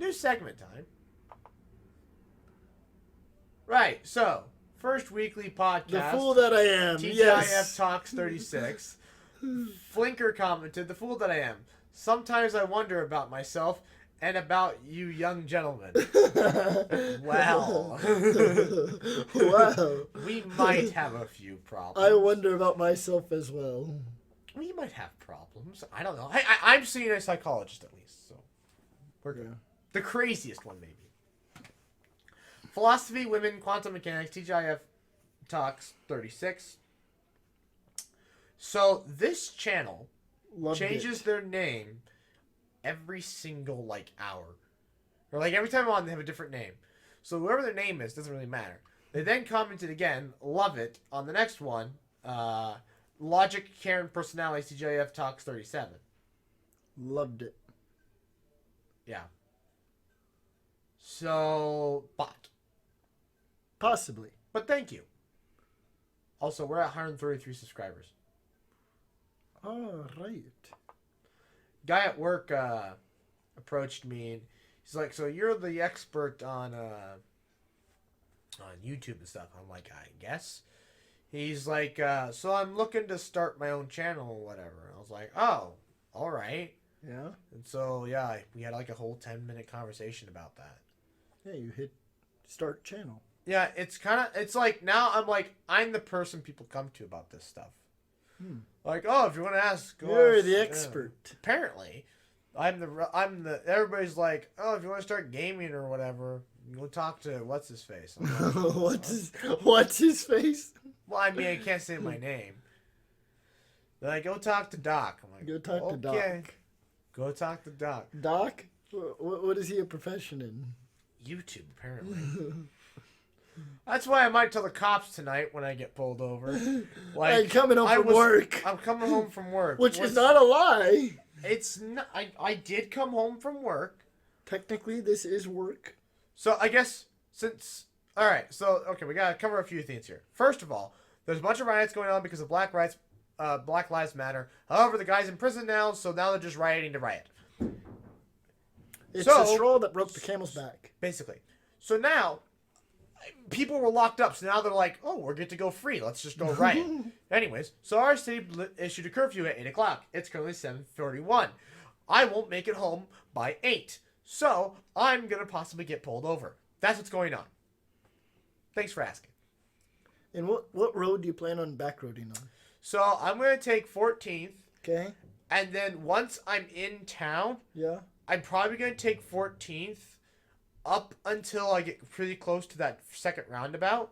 new segment time. Right, so, first weekly podcast. The fool that I am. TGIF Yes. Talks 36. Flinker commented, the fool that I am. Sometimes I wonder about myself and about you young gentlemen. Well. Wow. We might have a few problems. I wonder about myself as well. We might have problems. I don't know. I'm seeing a psychologist at least, so we're good. Yeah. The craziest one, maybe. Philosophy, Women, Quantum Mechanics, TGIF Talks 36. So this channel changes their name every single hour, or every time I'm on, they have a different name. So whoever their name is doesn't really matter. They then commented again, love it, on the next one. Logic, Karen, Personality, TGIF Talks 37. Loved it. Yeah. So, Possibly. But thank you. Also, we're at 133 subscribers. All right. Guy at work approached me and he's like, "So you're the expert on YouTube and stuff?" I'm like, "I guess." He's like, "So I'm looking to start my own channel or whatever." I was like, "Oh, all right." Yeah. And so yeah, we had a whole 10-minute conversation about that. Yeah, you hit start channel. Yeah, it's now I'm the person people come to about this stuff. Oh, if you want to ask, you're the expert. Apparently, I'm the. Everybody's like, oh, if you want to start gaming or whatever, go talk to what's his face. What's his face? Well, I mean, I can't say my name. They're like, go talk to Doc. I'm like, go talk to Doc. Go talk to Doc. Doc? What is he a profession in? YouTube, apparently. That's why I might tell the cops tonight when I get pulled over. I'm coming home from work. I'm coming home from work. Which is not a lie. It's not. I did come home from work. Technically, this is work. So I guess since... Alright, so, okay, we gotta cover a few things here. First of all, there's a bunch of riots going on because of Black Lives Matter. However, the guy's in prison now, so now they're just rioting to riot. It's the straw that broke the camel's back. Basically. So now... people were locked up, so now they're like, oh, we're good to go free. Let's just go riot. Anyways, so our city issued a curfew at 8 o'clock. It's currently 7:41. I won't make it home by 8. So I'm going to possibly get pulled over. That's what's going on. Thanks for asking. And what road do you plan on backroading on? So I'm going to take 14th. Okay. And then once I'm in town, yeah, I'm probably going to take 14th. Up until I get pretty close to that second roundabout.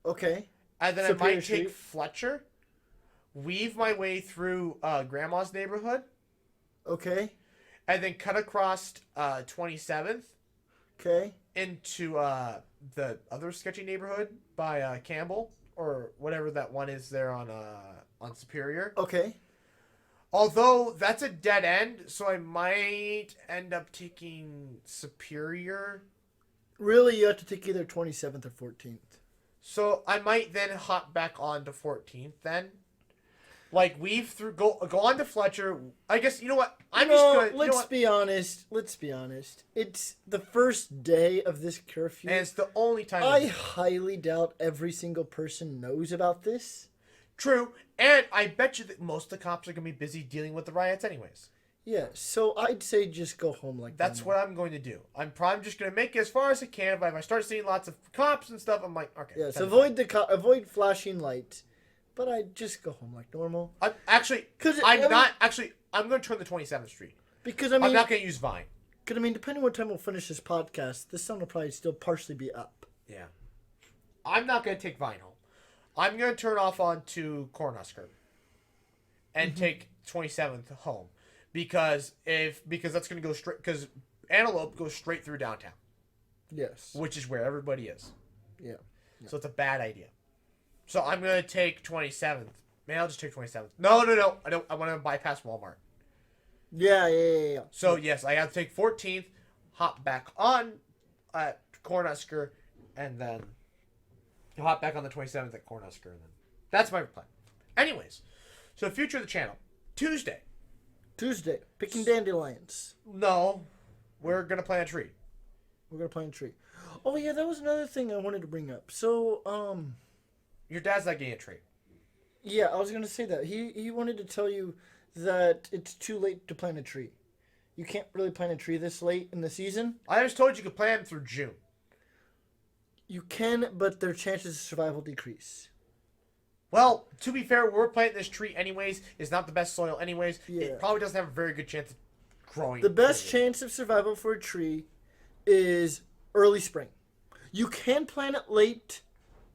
Okay. And then I might take Fletcher, weave my way through Grandma's neighborhood. Okay. And then cut across 27th. Okay. Into the other sketchy neighborhood by Campbell, or whatever that one is there on Superior. Okay. Although that's a dead end, so I might end up taking Superior. Really, you have to take either 27th or 14th. So I might then hop back on to 14th then. Weave through, go on to Fletcher. I guess, you know what? Let's be honest. It's the first day of this curfew. And it's the only time. I highly doubt every single person knows about this. True, and I bet you that most of the cops are going to be busy dealing with the riots anyways. Yeah, so I'd say just go home That's what I'm going to do. I'm probably just going to make it as far as I can. But if I start seeing lots of cops and stuff, I'm like, okay. Yes, avoid flashing lights, but I'd just go home like normal. I'm going to turn the 27th Street. Because, I'm not going to use Vine. Because, depending on what time we'll finish this podcast, the sun will probably still partially be up. Yeah. I'm not going to take Vine home. I'm going to turn off onto Cornhusker and take 27th home because that's going to go straight, because Antelope goes straight through downtown. Yes. Which is where everybody is. Yeah. So it's a bad idea. So I'm going to take 27th. Maybe I'll just take 27th. No. I want to bypass Walmart. Yeah. So yes, I have to take 14th, hop back on at Cornhusker, and then hop back on the 27th at Cornhusker. And then that's my plan. Anyways, so future of the channel. Tuesday. Picking dandelions. No, we're going to plant a tree. We're gonna plant a tree. Oh yeah, that was another thing I wanted to bring up. So Your dad's not getting a tree. yeah, I was gonna say that he wanted to tell you that it's too late to plant a tree. You can't really plant a tree this late in the season. I just told you could plant them through June. You can, but their chances of survival decrease. Well, to be fair, we're planting this tree anyways. It's not the best soil anyways. Yeah. It probably doesn't have a very good chance of growing. The best chance of survival for a tree is early spring. You can plant it late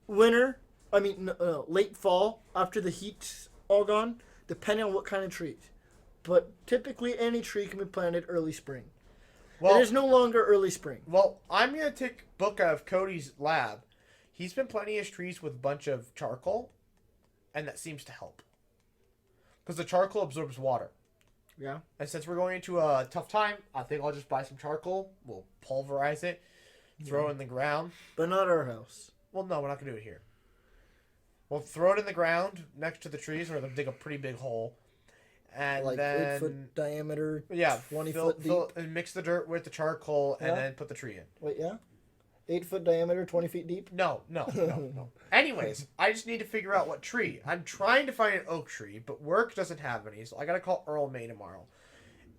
winter. I mean, late fall after the heat's all gone, depending on what kind of trees. But typically, any tree can be planted early spring. Well, it is no longer early spring. Well, I'm going to take a book out of Cody's lab. He's been planting his trees with a bunch of charcoal, and that seems to help. Because the charcoal absorbs water. Yeah. And since we're going into a tough time, I think I'll just buy some charcoal. We'll pulverize it, throw it in the ground. But not our house. Well, no, we're not going to do it here. We'll throw it in the ground next to the trees. We're going to dig a pretty big hole. And like then 8-foot diameter, yeah, 20-foot deep. And mix the dirt with the charcoal and then put the tree in. Wait, yeah? 8-foot diameter, 20 feet deep? No. Anyways, I just need to figure out what tree. I'm trying to find an oak tree, but work doesn't have any, so I gotta call Earl May tomorrow.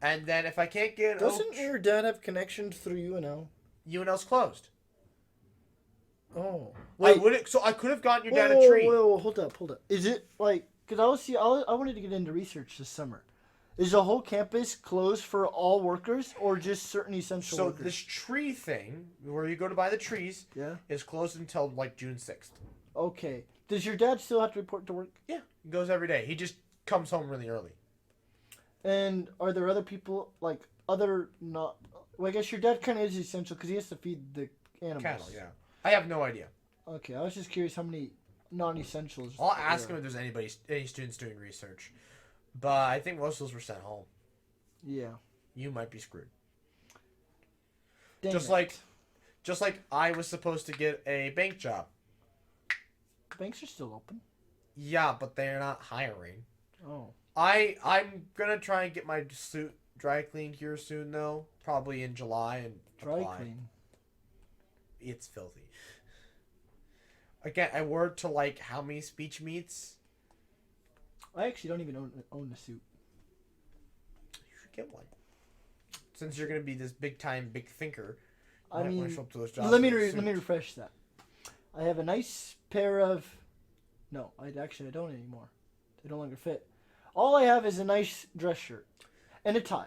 And then if I can't get an Doesn't your dad have connections through UNL? UNL's closed. Oh. Wait. So I could have gotten your dad a tree. Whoa, hold up. Is it like... Because I wanted to get into research this summer. Is the whole campus closed for all workers or just certain essential workers? So this tree thing, where you go to buy the trees, is closed until like June 6th. Okay. Does your dad still have to report to work? Yeah, he goes every day. He just comes home really early. And are there other people, like other not... Well, I guess your dad kind of is essential because he has to feed the animals. Cattle, yeah. I have no idea. Okay, I was just curious how many non-essentials. I'll ask him if there's any students doing research. But I think most of those were sent home. Yeah. You might be screwed. Dang just like I was supposed to get a bank job. Banks are still open. Yeah, but they're not hiring. Oh. I'm gonna try and get my suit dry cleaned here soon though. Probably in July and Dry apply. clean. It's filthy. Again, I worked to like how many speech meets? I actually don't even own the suit. You should get one. Since you're gonna be this big thinker, I mean, show up to those jobs let me refresh that. I have a nice pair of. No, I don't anymore. They no longer fit. All I have is a nice dress shirt and a tie.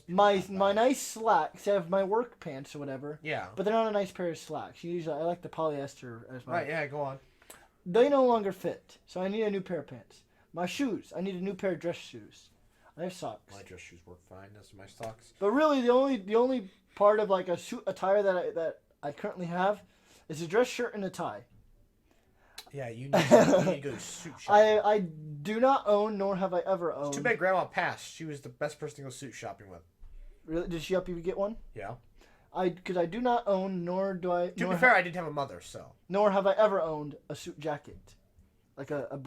My nice slacks have my work pants or whatever. Yeah. But they're not a nice pair of slacks. Usually, I like the polyester as my. Right. Yeah. Go on. They no longer fit, so I need a new pair of pants. My shoes. I need a new pair of dress shoes. I have socks. My dress shoes work fine. Those are my socks. But really, the only part of like a suit attire that I currently have is a dress shirt and a tie. Yeah, you need to go suit shopping. I do not own, nor have I ever owned. It's too bad Grandma passed. She was the best person to go suit shopping with. Really? Did she help you get one? Yeah. Because I do not own, nor do I. To be fair, I didn't have a mother, so. Nor have I ever owned a suit jacket, like a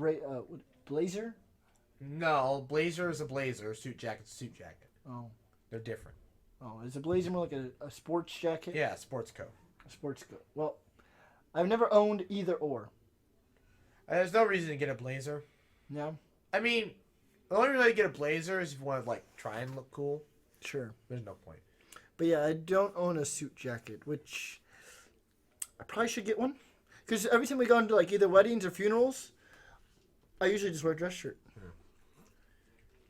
blazer. No, blazer is a blazer. Suit jacket's a suit jacket. Oh. They're different. Oh, is a blazer more like a sports jacket? Yeah, sports coat. A sports coat. Well, I've never owned either or. There's no reason to get a blazer. No. I mean, the only reason to get a blazer is if you want to like try and look cool. Sure. There's no point. But yeah, I don't own a suit jacket, which I probably should get one. Because every time we go into like either weddings or funerals, I usually just wear a dress shirt.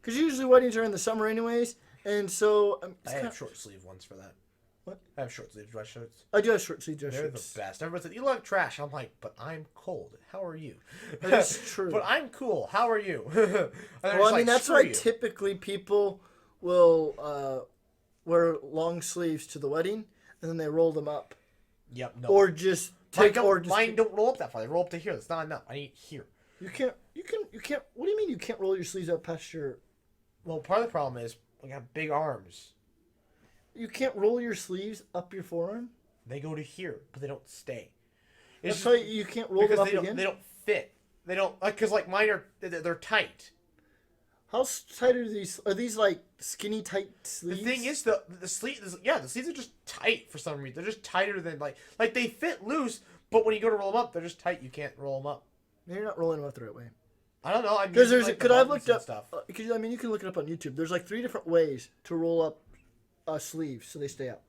Because usually weddings are in the summer anyways, and so... I have short sleeve ones for that. What? I have short sleeve dress shirts. I do have short sleeve dress They're shirts. the best. Everyone said, you look trash. I'm like, but I'm cold. How are you? That's true. But I'm cool. How are you? Well, I mean, that's why typically people will wear long sleeves to the wedding, and then they roll them up. Yep. No. Or just take... Mine don't roll up that far. They roll up to here. That's not enough. I need here. You can't... What do you mean you can't roll your sleeves up past your... Well, part of the problem is we got big arms. You can't roll your sleeves up your forearm? They go to here, but they don't stay. That's why you can't roll them up again? They don't fit. They don't... Because, like, mine are... They're tight. How tight are these? Are these like skinny tight The sleeves? thing is, the sleeves, the sleeves are just tight for some reason. They're just tighter than like they fit loose, but when you go to roll them up, they're just tight. You can't roll them up. Maybe you're not rolling them up the right way. I don't know. Because there's, like, could I've looked up stuff. Because I mean, you can look it up on YouTube. There's like 3 different ways to roll up a sleeve so they stay up.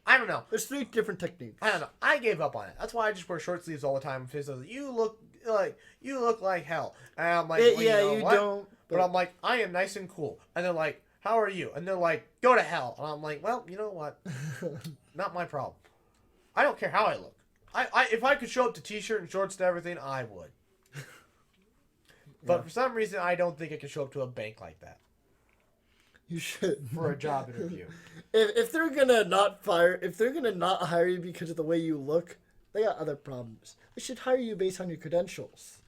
I don't know. There's 3 different techniques. I don't know. I gave up on it. That's why I just wear short sleeves all the time. Because you look like hell. And I'm like, well, yeah, you know you what? don't. But I'm like, I am nice and cool. And they're like, how are you? And they're like, go to hell. And I'm like, well, you know what? Not my problem. I don't care how I look. If I could show up to t-shirt and shorts and everything, I would. But for some reason, I don't think I can show up to a bank like that. You should. For a job interview. If they're gonna not hire you because of the way you look, they got other problems. They should hire you based on your credentials.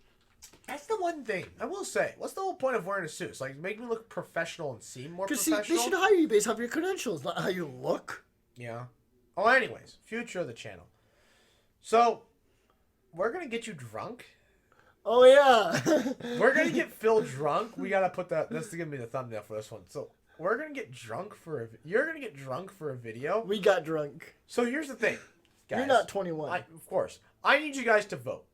That's the one thing. I will say, what's the whole point of wearing a suit? It's like, make me look professional and seem more professional? Because they should hire you based off your credentials, not how you look. Yeah. Oh, anyways. Future of the channel. So, we're going to get you drunk. Oh, yeah. We're going to get Phil drunk. We got to put that. This is going to be the thumbnail for this one. So, we're going to get drunk you're going to get drunk for a video. We got drunk. So, here's the thing. Guys, you're not 21. Of course. I need you guys to vote.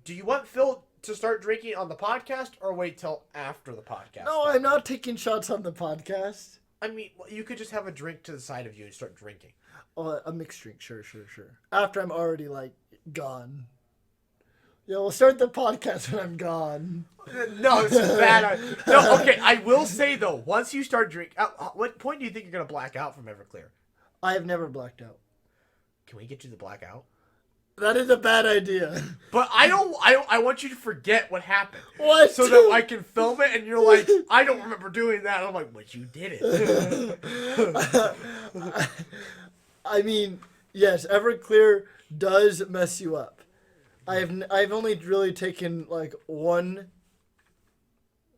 Do you want Phil to start drinking on the podcast or wait till after the podcast? No, I'm not taking shots on the podcast. I mean, you could just have a drink to the side of you and start drinking. Oh, a mixed drink. Sure. After I'm already, like, gone. Yeah, we'll start the podcast when I'm gone. No, it's bad. No, okay, I will say, though, once you start drinking, what point do you think you're going to black out from Everclear? I have never blacked out. Can we get you the blackout? That is a bad idea. But I want you to forget what happened. What? So that I can film it and you're like, I don't remember doing that. And I'm like, but you did it. I mean, yes, Everclear does mess you up. I've only really taken like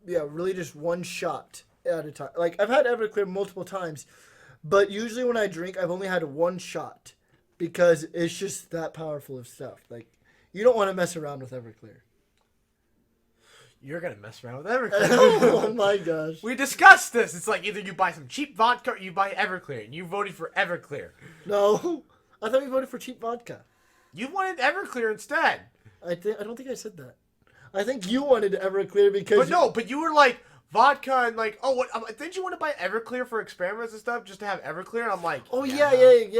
just one shot at a time. Like I've had Everclear multiple times, but usually when I drink, I've only had one shot because it's just that powerful of stuff. Like you don't want to mess around with Everclear. You're going to mess around with Everclear. Oh my gosh. We discussed this. It's like either you buy some cheap vodka or you buy Everclear. And you voted for Everclear. No, I thought we voted for cheap vodka. You wanted Everclear instead. I don't think I said that. I think you wanted Everclear because. But you were like vodka and like, oh, what? Didn't you want to buy Everclear for experiments and stuff just to have Everclear? And I'm like, oh yeah,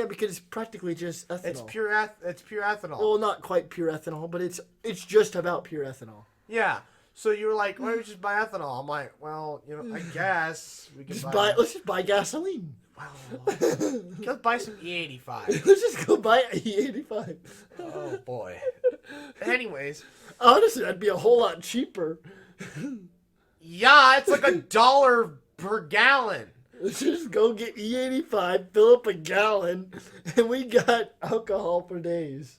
because it's practically just ethanol. It's pure ethanol. Well, not quite pure ethanol, but it's just about pure ethanol. Yeah. So you were like, why don't we just buy ethanol? I'm like, well, I guess we can let's just buy gasoline. Well, let's buy some E85. Let's just go buy E85. Oh boy. Anyways, honestly, that'd be a whole lot cheaper. Yeah, it's like $1 per gallon. Let's just go get E85, fill up a gallon, and we got alcohol for days.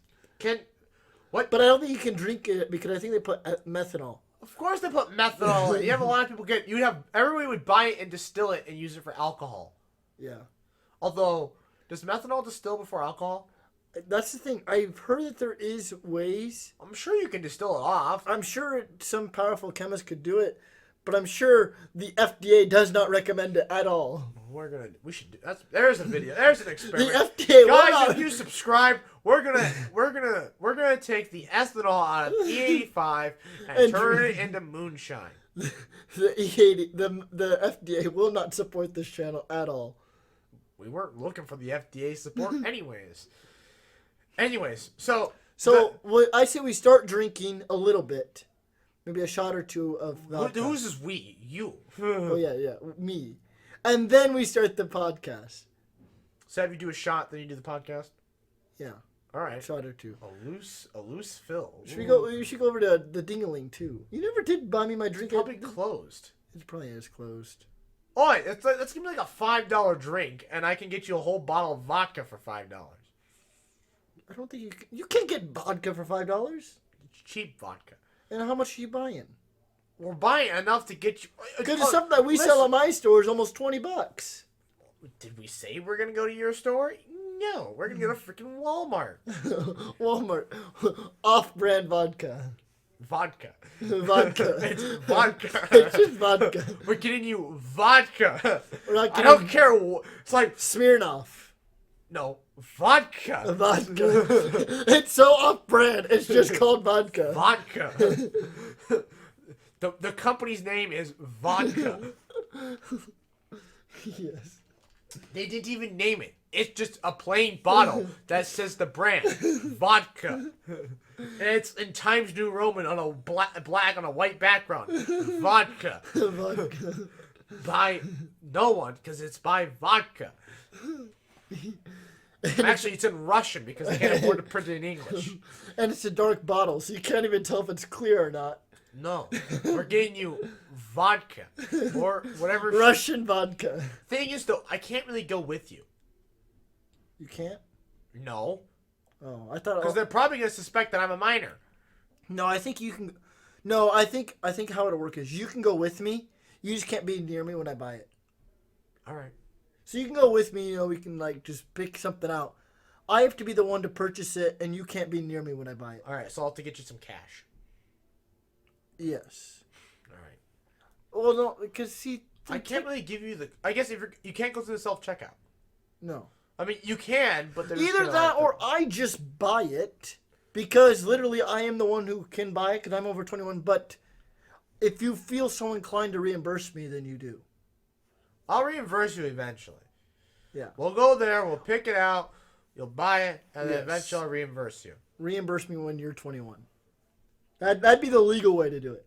What? But I don't think you can drink it because I think they put methanol. Of course they put methanol in it. You have a lot of people everybody would buy it and distill it and use it for alcohol. Yeah. Although, does methanol distill before alcohol? That's the thing. I've heard that there is ways. I'm sure you can distill it off. I'm sure some powerful chemist could do it, but I'm sure the FDA does not recommend it at all. We should do there's a video. There's an experiment. The FDA, guys, if you subscribe, we're gonna take the ethanol out of E85 and turn it into moonshine. The FDA will not support this channel at all. We weren't looking for the FDA support anyways. So I say we start drinking a little bit, maybe a shot or two of vodka. Who's this we? You. Oh yeah, me. And then we start the podcast. So have you do a shot, then you do the podcast? Yeah. All right. A shot or two. A loose fill. We should go over to the Ding-a-ling too. You never did buy me my drink. It's probably closed. It probably is closed. Oh, that's gonna be like a $5 drink, and I can get you a whole bottle of vodka for $5. I don't think you can't get vodka for $5. It's cheap vodka. And how much are you buying? We're buying enough to get you. Because the stuff that we sell at my store is almost $20. Did we say we're gonna go to your store? No, we're gonna go to freaking Walmart. Walmart, off-brand vodka. vodka. Vodka. It's vodka. It's just vodka. We're getting you vodka. We're not I don't getting care. It's like, Smirnoff. no, vodka. Vodka. It's so off-brand. It's just called vodka. Vodka. The company's name is Vodka. Yes. They didn't even name it. It's just a plain bottle that says the brand. Vodka. And it's in Times New Roman on a black on a white background. Vodka. Vodka. By no one, because it's by vodka. Actually, it's in Russian because they can't afford to print it in English. And it's a dark bottle, so you can't even tell if it's clear or not. No. We're getting you vodka. Or whatever. Russian vodka. Thing is, though, I can't really go with you. You can't? No. Oh, I thought. Because they're probably going to suspect that I'm a minor. No, I think you can. No, I think how it'll work is you can go with me. You just can't be near me when I buy it. All right. So you can go with me. You know, we can like just pick something out. I have to be the one to purchase it, and you can't be near me when I buy it. All right. So I'll have to get you some cash. Yes. All right. Well, no, because see, I can't really give you the. I guess if you can't go through the self checkout. No. I mean, you can, but there's Either that or I just buy it because literally I am the one who can buy it because I'm over 21. But if you feel so inclined to reimburse me, then you do. I'll reimburse you eventually. Yeah. We'll go there. We'll pick it out. You'll buy it, and then Yes. eventually I'll reimburse you. Reimburse me when you're 21. That'd be the legal way to do it.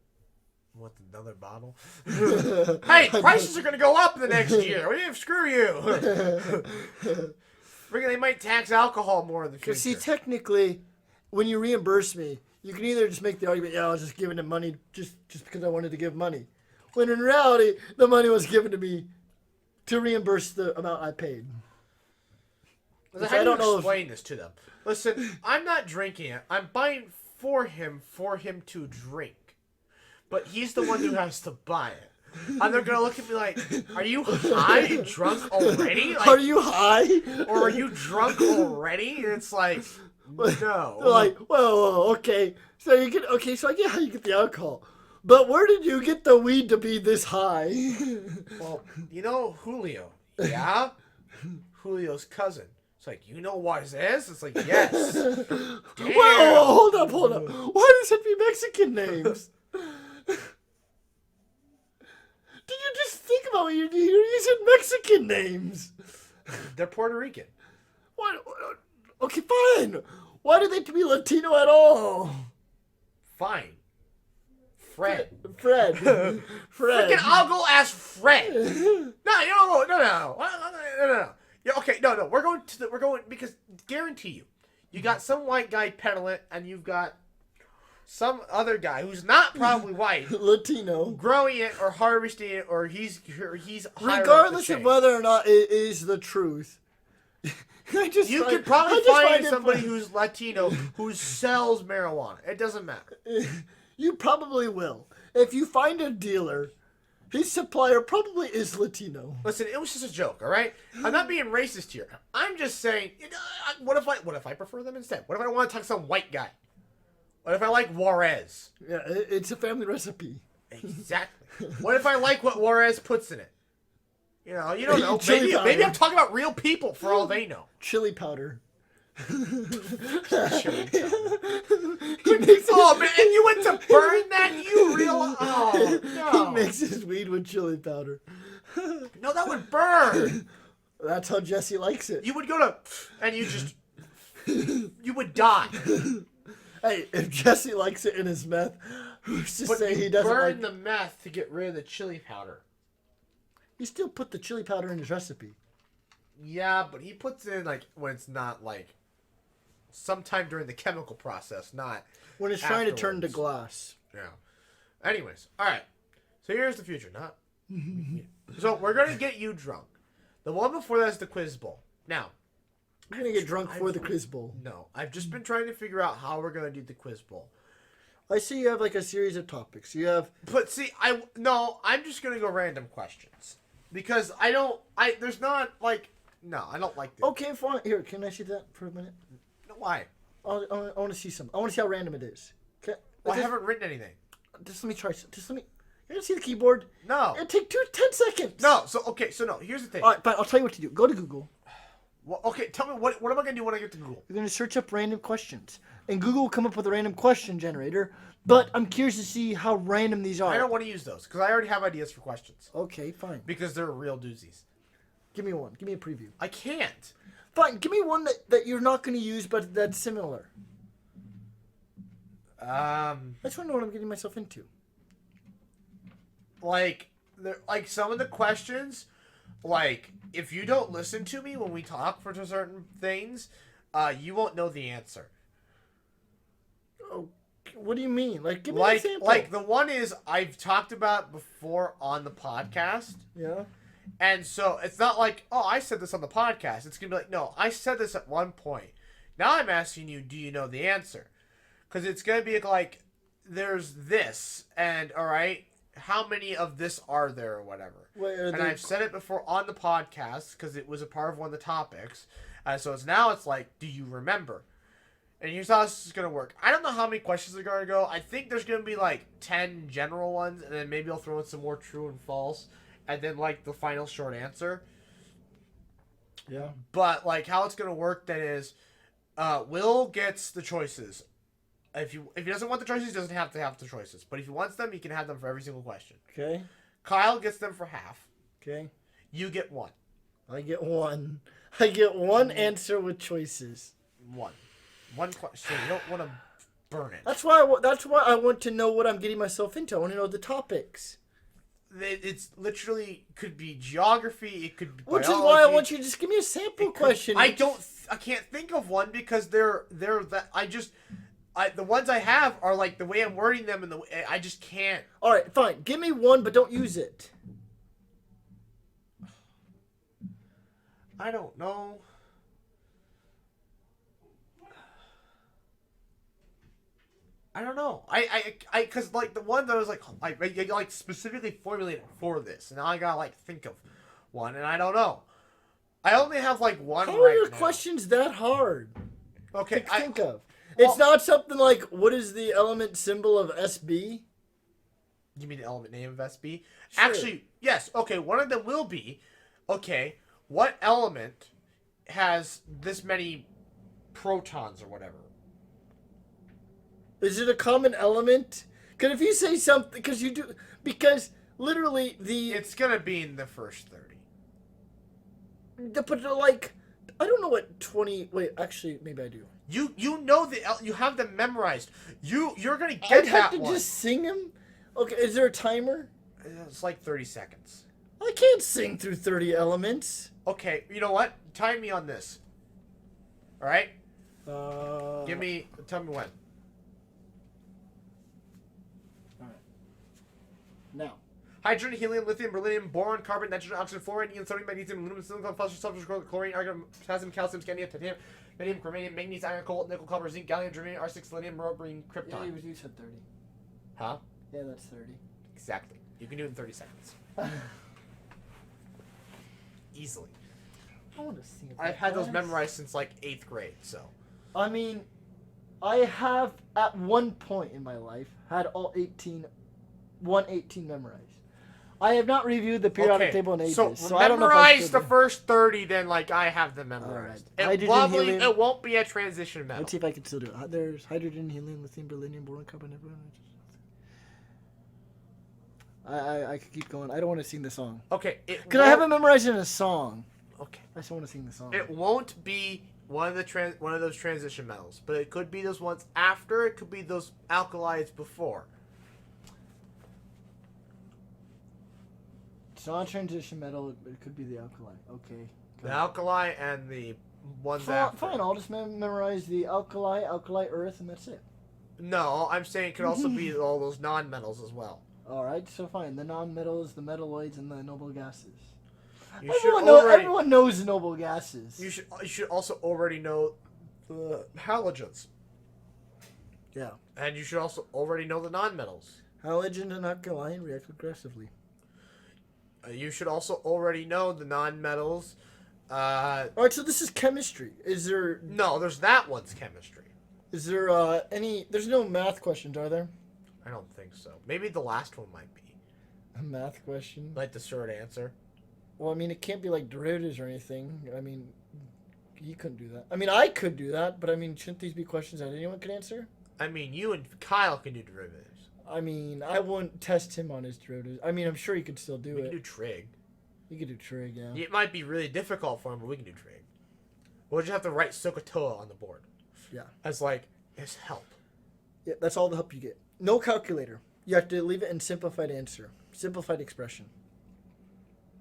What, another bottle? Hey, prices are going to go up in the next year. Screw you. They might tax alcohol more in the future. Because see, technically, when you reimburse me, you can either just make the argument, yeah, I was just giving him money just because I wanted to give money. When in reality, the money was given to me to reimburse the amount I paid. How do you explain this to them? Listen, I'm not drinking it. I'm buying for him to drink. But he's the one who has to buy it. And they're going to look at me like, are you high and drunk already? Like, Are you high? Or are you drunk already? And it's like, no. They're like, whoa, okay. So I get how you get the alcohol. But where did you get the weed to be this high? Well, you know Julio. Yeah? Julio's cousin. It's like, you know what it is? It's like, yes. Damn. Whoa, hold up. Why does it be Mexican names? Did you just think about what you're using Mexican names? They're Puerto Rican. What? Okay, fine. Why do they have to be Latino at all? Fine. Fred. Fred. I'll go ask Fred. No. Yeah, okay, no. We're going because guarantee you got some white guy peddling it, and you've got some other guy who's not probably white, Latino, growing it or harvesting it, or he's regardless of whether or not it is the truth. You could probably find somebody who's Latino who sells marijuana. It doesn't matter. You probably will. If you find a dealer, his supplier probably is Latino. Listen, it was just a joke, all right? I'm not being racist here. I'm just saying, what if I prefer them instead? What if I want to talk to some white guy? What if I like Juarez? Yeah, it's a family recipe. Exactly. What if I like what Juarez puts in it? You don't know. Maybe I'm talking about real people for all they know. Chili powder. Chili powder. Oh man, and you went to burn that? You real? Oh no. He makes his weed with chili powder. No, that would burn. That's how Jesse likes it. You would go to, and you would die. Hey, if Jesse likes it in his meth, who's to say he doesn't burn the meth to get rid of the chili powder. He still put the chili powder in his recipe. Yeah, but he puts it in when it's not sometime during the chemical process, not when it's trying to turn to glass. Yeah. Anyways, all right. So here's the future, not. So we're gonna get you drunk. The one before that is the quiz bowl. Now, I'm gonna get drunk for the quiz bowl. No, I've just been trying to figure out how we're gonna do the quiz bowl. I see you have a series of topics. You have. But see, I'm just gonna go random questions because there's not no, I don't like this. Okay, fine. Here, can I see that for a minute? Why? I want to see some. I want to see how random it is. Okay. Well, I haven't written anything. Just let me try. Just let me. You gonna see the keyboard? No. It'll take 10 seconds. No. So no. Here's the thing. All right, fine. I'll tell you what to do. Go to Google. Well, okay. Tell me what am I gonna do when I get to Google? You're gonna search up random questions, and Google will come up with a random question generator. But I'm curious to see how random these are. I don't want to use those because I already have ideas for questions. Okay, fine. Because they're real doozies. Give me one. Give me a preview. I can't. Fine. Give me one that you're not going to use, but that's similar. I just want to know what I'm getting myself into. Like some of the questions, like if you don't listen to me when we talk for certain things, you won't know the answer. Oh, what do you mean? Like, give me an example. Like the one is I've talked about before on the podcast. Yeah. And so it's not like, oh, I said this on the podcast. It's going to be like, no, I said this at one point. Now I'm asking you, do you know the answer? Because it's going to be like, there's this, and all right, how many of this are there or whatever? And I've said it before on the podcast because it was a part of one of the topics. So it's like, do you remember? And here's how this is going to work. I don't know how many questions are going to go. I think there's going to be like 10 general ones, and then maybe I'll throw in some more true and false. And then, like, the final short answer. Yeah. But, like, how it's going to work then is Will gets the choices. If he doesn't want the choices, he doesn't have to have the choices. But if he wants them, he can have them for every single question. Okay. Kyle gets them for half. Okay. You get one. I get one. I get one answer with choices. One question. You don't want to burn it. That's why I want to know what I'm getting myself into. I want to know the topics. It's literally could be geography. It could be which biology. is why I want you to just give me a sample question. I can't think of one because they're that the ones I have are like the way I'm wording them and I just can't. All right, fine. Give me one, but don't use it. I don't know. I don't know. Cause like the one that was like I like specifically formulated for this, and now I gotta like think of one, and I don't know. I only have like one. How are your questions that hard? Okay, to think of. It's not something like what is the element symbol of SB? You mean the element name of SB? Sure. Actually, yes. Okay, one of them will be. Okay, what element has this many protons or whatever? Is it a common element? Because if you say something, because literally it's gonna be in the first 30. But like, I don't know what 20. Wait, actually, maybe I do. You know you have them memorized. You're gonna get I'd that have to one. just sing them. Okay, is there a timer? It's like 30 seconds. I can't sing through 30 elements. Okay, you know what? Time me on this. All right. Tell me when. Now. Hydrogen, helium, lithium, beryllium, boron, carbon, nitrogen, oxygen, fluorine, neon, sodium, magnesium, aluminum, silicon, phosphorus, sulfur, chlorine, argon, potassium, calcium, scandium, titanium, vanadium, chromium, manganese, iron, cobalt, nickel, copper, zinc, gallium, germanium, arsenic, selenium, beryllium, krypton. Yeah, you said 30. Huh? Yeah, that's 30. Exactly. You can do it in 30 seconds. Easily. I want to see it. I've had those memorized since like 8th grade, so. I mean, I have at one point in my life had all 118 memorized. I have not reviewed the periodic table in ages, so I don't know if I memorize the first 30, then like I have them memorized. Right. It won't be a transition metal. Let's see if I can still do it. There's hydrogen, helium, lithium, beryllium, boron, carbon, I could keep going. I don't want to sing the song. Okay. Because I have it memorized in a song. Okay. I just want to sing the song. It won't be one of those transition metals, but it could be those ones after. It could be those alkalis before. It's not a transition metal, but it could be the alkali. Okay. The alkali and the ones after. Fine, I'll just memorize the alkali, earth, and that's it. No, I'm saying it could also be all those non-metals as well. Alright, so fine. The non-metals, the metalloids, and the noble gases. Everyone knows the noble gases. You should also already know the halogens. Yeah. And you should also already know the non-metals. Halogen and alkali react aggressively. You should also already know the non-metals. Alright, so this is chemistry. Is there... No, there's that one's chemistry. Is there any? There's no math questions, are there? I don't think so. Maybe the last one might be. A math question? Like the short answer. Well, I mean, it can't be like derivatives or anything. I mean, you couldn't do that. I mean, I could do that, but I mean, shouldn't these be questions that anyone could answer? I mean, you and Kyle can do derivatives. I mean, I wouldn't test him on his derivatives. I mean, I'm sure he could still do We it. can do trig. You could do trig, yeah. It might be really difficult for him, but we can do trig. We'll just have to write SOHCAHTOA on the board. Yeah. As like his help. Yeah, that's all the help you get. No calculator. You have to leave it in simplified answer. Simplified expression.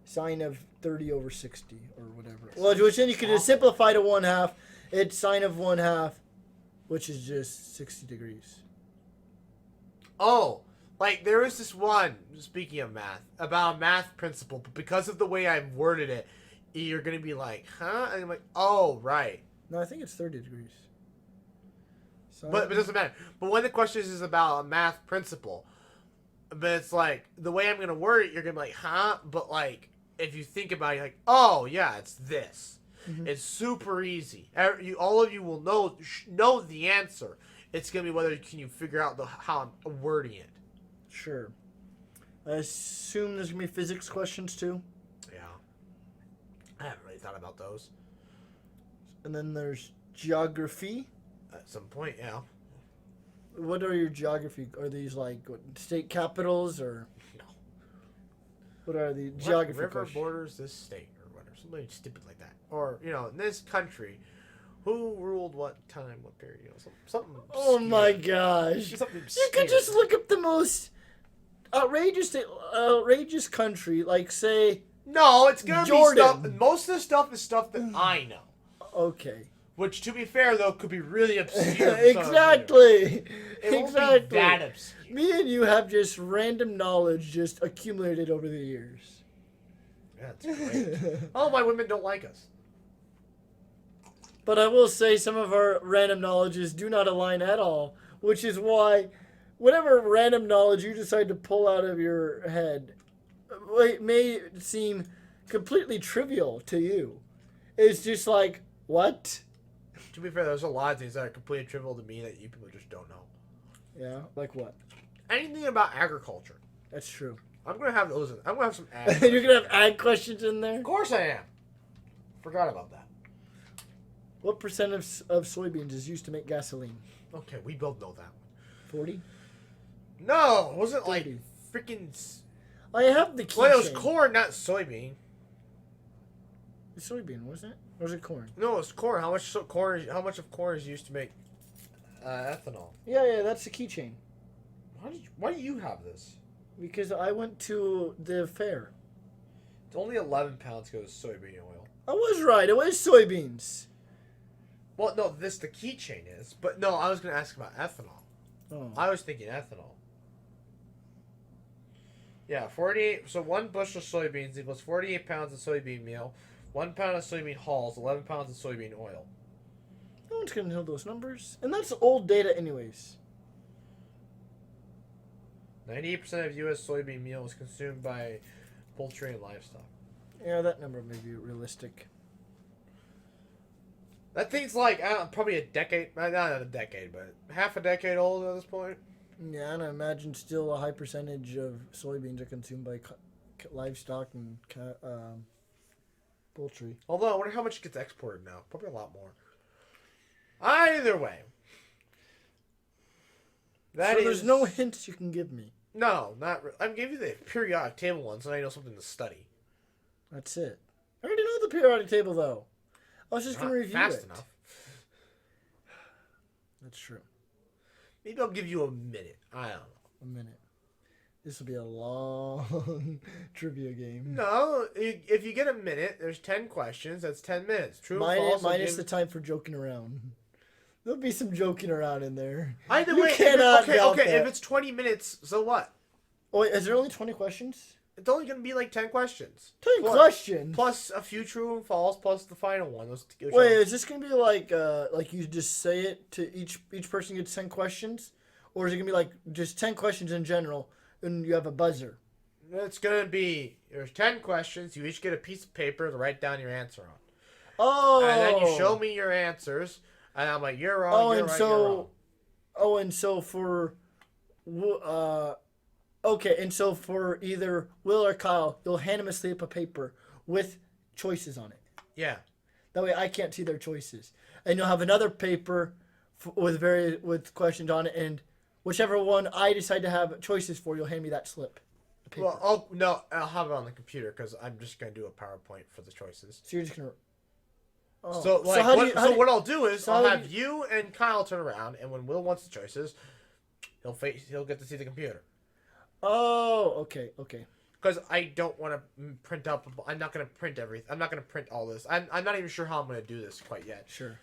Sine of 30 over 60 or whatever. Well, which then you could just simplify to 1/2. It's sine of 1/2, which is just 60 degrees. Oh, like there was this one, speaking of math, about a math principle, but because of the way I worded it, you're going to be like, huh? And I'm like, oh, right. No, I think it's 30 degrees. Sine. But it doesn't matter. But when the question is about a math principle, but it's like, the way I'm going to word it, you're going to be like, huh? But like, if you think about it, you're like, oh, yeah, it's this. Mhm. It's super easy. All of you will know the answer. It's going to be whether can you figure out how I'm wording it. Sure. I assume there's going to be physics questions too. Yeah. I haven't really thought about those. And then there's geography. At some point, yeah. What are your geography? Are these like what, state capitals or? No. What are the What geography river questions? borders this state or whatever? Something stupid like that. Or, in this country, who ruled what time, what period? Something Oh obscure. my gosh. Something You could obscure. just look up the most outrageous country, like say, No, it's going to be Jordan. stuff. Most of the stuff is stuff that I know. okay. Which, to be fair, though, could be really obscure. Exactly. It won't Exactly. be that obscure. Me and you have just random knowledge just accumulated over the years. Yeah, that's great. All my women don't like us. But I will say some of our random knowledges do not align at all, which is why whatever random knowledge you decide to pull out of your head may seem completely trivial to you. It's just like, what? To be fair, there's a lot of things that are completely trivial to me that you people just don't know. Yeah, like what? Anything about agriculture. That's true. I'm going to have those. I'm going to have some ag. You're going to have ag questions in there? Of course I am. Forgot about that. What percent of soybeans is used to make gasoline? Okay, we both know that one. 40? No, it wasn't like 30. freaking. I have the keychain. Well, it was corn, not soybean. Soybean, wasn't it? Or was it corn? No, it's corn. How much of corn is used to make ethanol? Yeah, that's the keychain. Why do you have this? Because I went to the fair. It's only 11 pounds goes soybean oil. I was right. It was soybeans. Well, no, the keychain is. But no, I was going to ask about ethanol. Oh. I was thinking ethanol. Yeah, 48. So 1 bushel of soybeans equals 48 pounds of soybean meal. 1 pound of soybean hulls, 11 pounds of soybean oil. No one's going to know those numbers. And that's old data anyways. 98% of U.S. soybean meal is consumed by poultry and livestock. Yeah, that number may be realistic. That thing's like, probably a decade, not a decade, but half a decade old at this point. Yeah, and I imagine still a high percentage of soybeans are consumed by livestock and poultry. Although, I wonder how much gets exported now. Probably a lot more. Either way. So there's no hints you can give me. No, not really. I'm giving you the periodic table one, so now you know something to study. That's it. I already know the periodic table, though. I was just going to review fast it. enough. That's true. Maybe I'll give you a minute. I don't know. A minute. This will be a long trivia game. No, if you get a minute, there's 10 questions. That's 10 minutes. True or false? Minus the time for joking around. There'll be some joking around in there. Either You way, cannot okay. doubt that. If it's 20 minutes, so what? Oh, wait, is there only 20 questions? It's only going to be like 10 questions. 10 questions? Plus a few true and false, plus the final one. Wait, is this going to be like you just say it to each person gets 10 questions? Or is it going to be like just 10 questions in general and you have a buzzer? It's going to be, there's 10 questions. You each get a piece of paper to write down your answer on. Oh. And then you show me your answers. And I'm like, you're wrong. Oh, you're and right, you're wrong. and so for, okay, and so for either Will or Kyle, you'll hand them a slip of paper with choices on it. Yeah. That way, I can't see their choices, and you'll have another paper with questions on it, and whichever one I decide to have choices for, you'll hand me that slip. Of paper. Well, I'll have it on the computer because I'm just gonna do a PowerPoint for the choices. So you're just gonna. Oh. So like, what I'll do is I'll have you and Kyle turn around, and when Will wants the choices, he'll get to see the computer. Oh, okay. Because I don't want to print up. I'm not gonna print everything. I'm not gonna print all this. I'm not even sure how I'm gonna do this quite yet. Sure.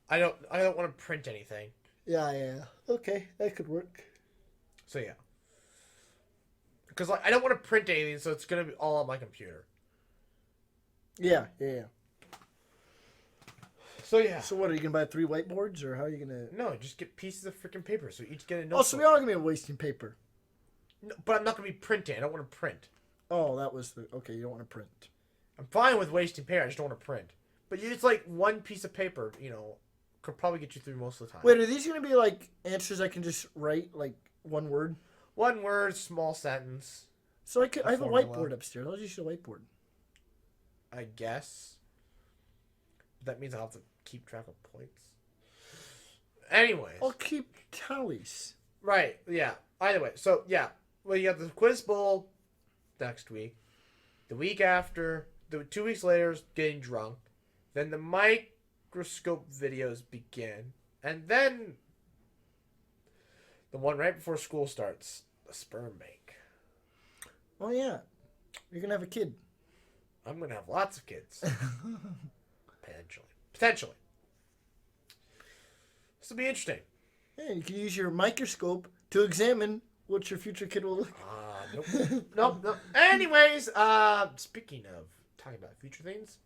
I don't want to print anything. Yeah. Okay, that could work. So yeah. Because like I don't want to print anything, so it's gonna be all on my computer. Yeah. So yeah. So what, are you gonna buy 3 whiteboards, or how are you gonna? No, just get pieces of freaking paper, so each get a notebook. Oh, so we are gonna be wasting paper. No, but I'm not gonna be printing. I don't want to print. Oh, that was the okay. You don't want to print. I'm fine with wasting paper. I just don't want to print. But it's like one piece of paper. Could probably get you through most of the time. Wait, are these gonna be like answers I can just write like one word? One word, small sentence. So I have a formula. whiteboard upstairs. I'll just use a whiteboard. I guess. That means I'll have to keep track of points. Anyways. I'll keep tallies. Right, yeah. Either way. So, yeah. Well, you have the quiz bowl next week. The week after, 2 weeks later, getting drunk. Then the microscope videos begin. And then the one right before school starts, the sperm bank. Oh, yeah. You're going to have a kid. I'm going to have lots of kids. Potentially. This will be interesting. Yeah, you can use your microscope to examine what your future kid will look Nope. Nope. Anyways, speaking of talking about future things,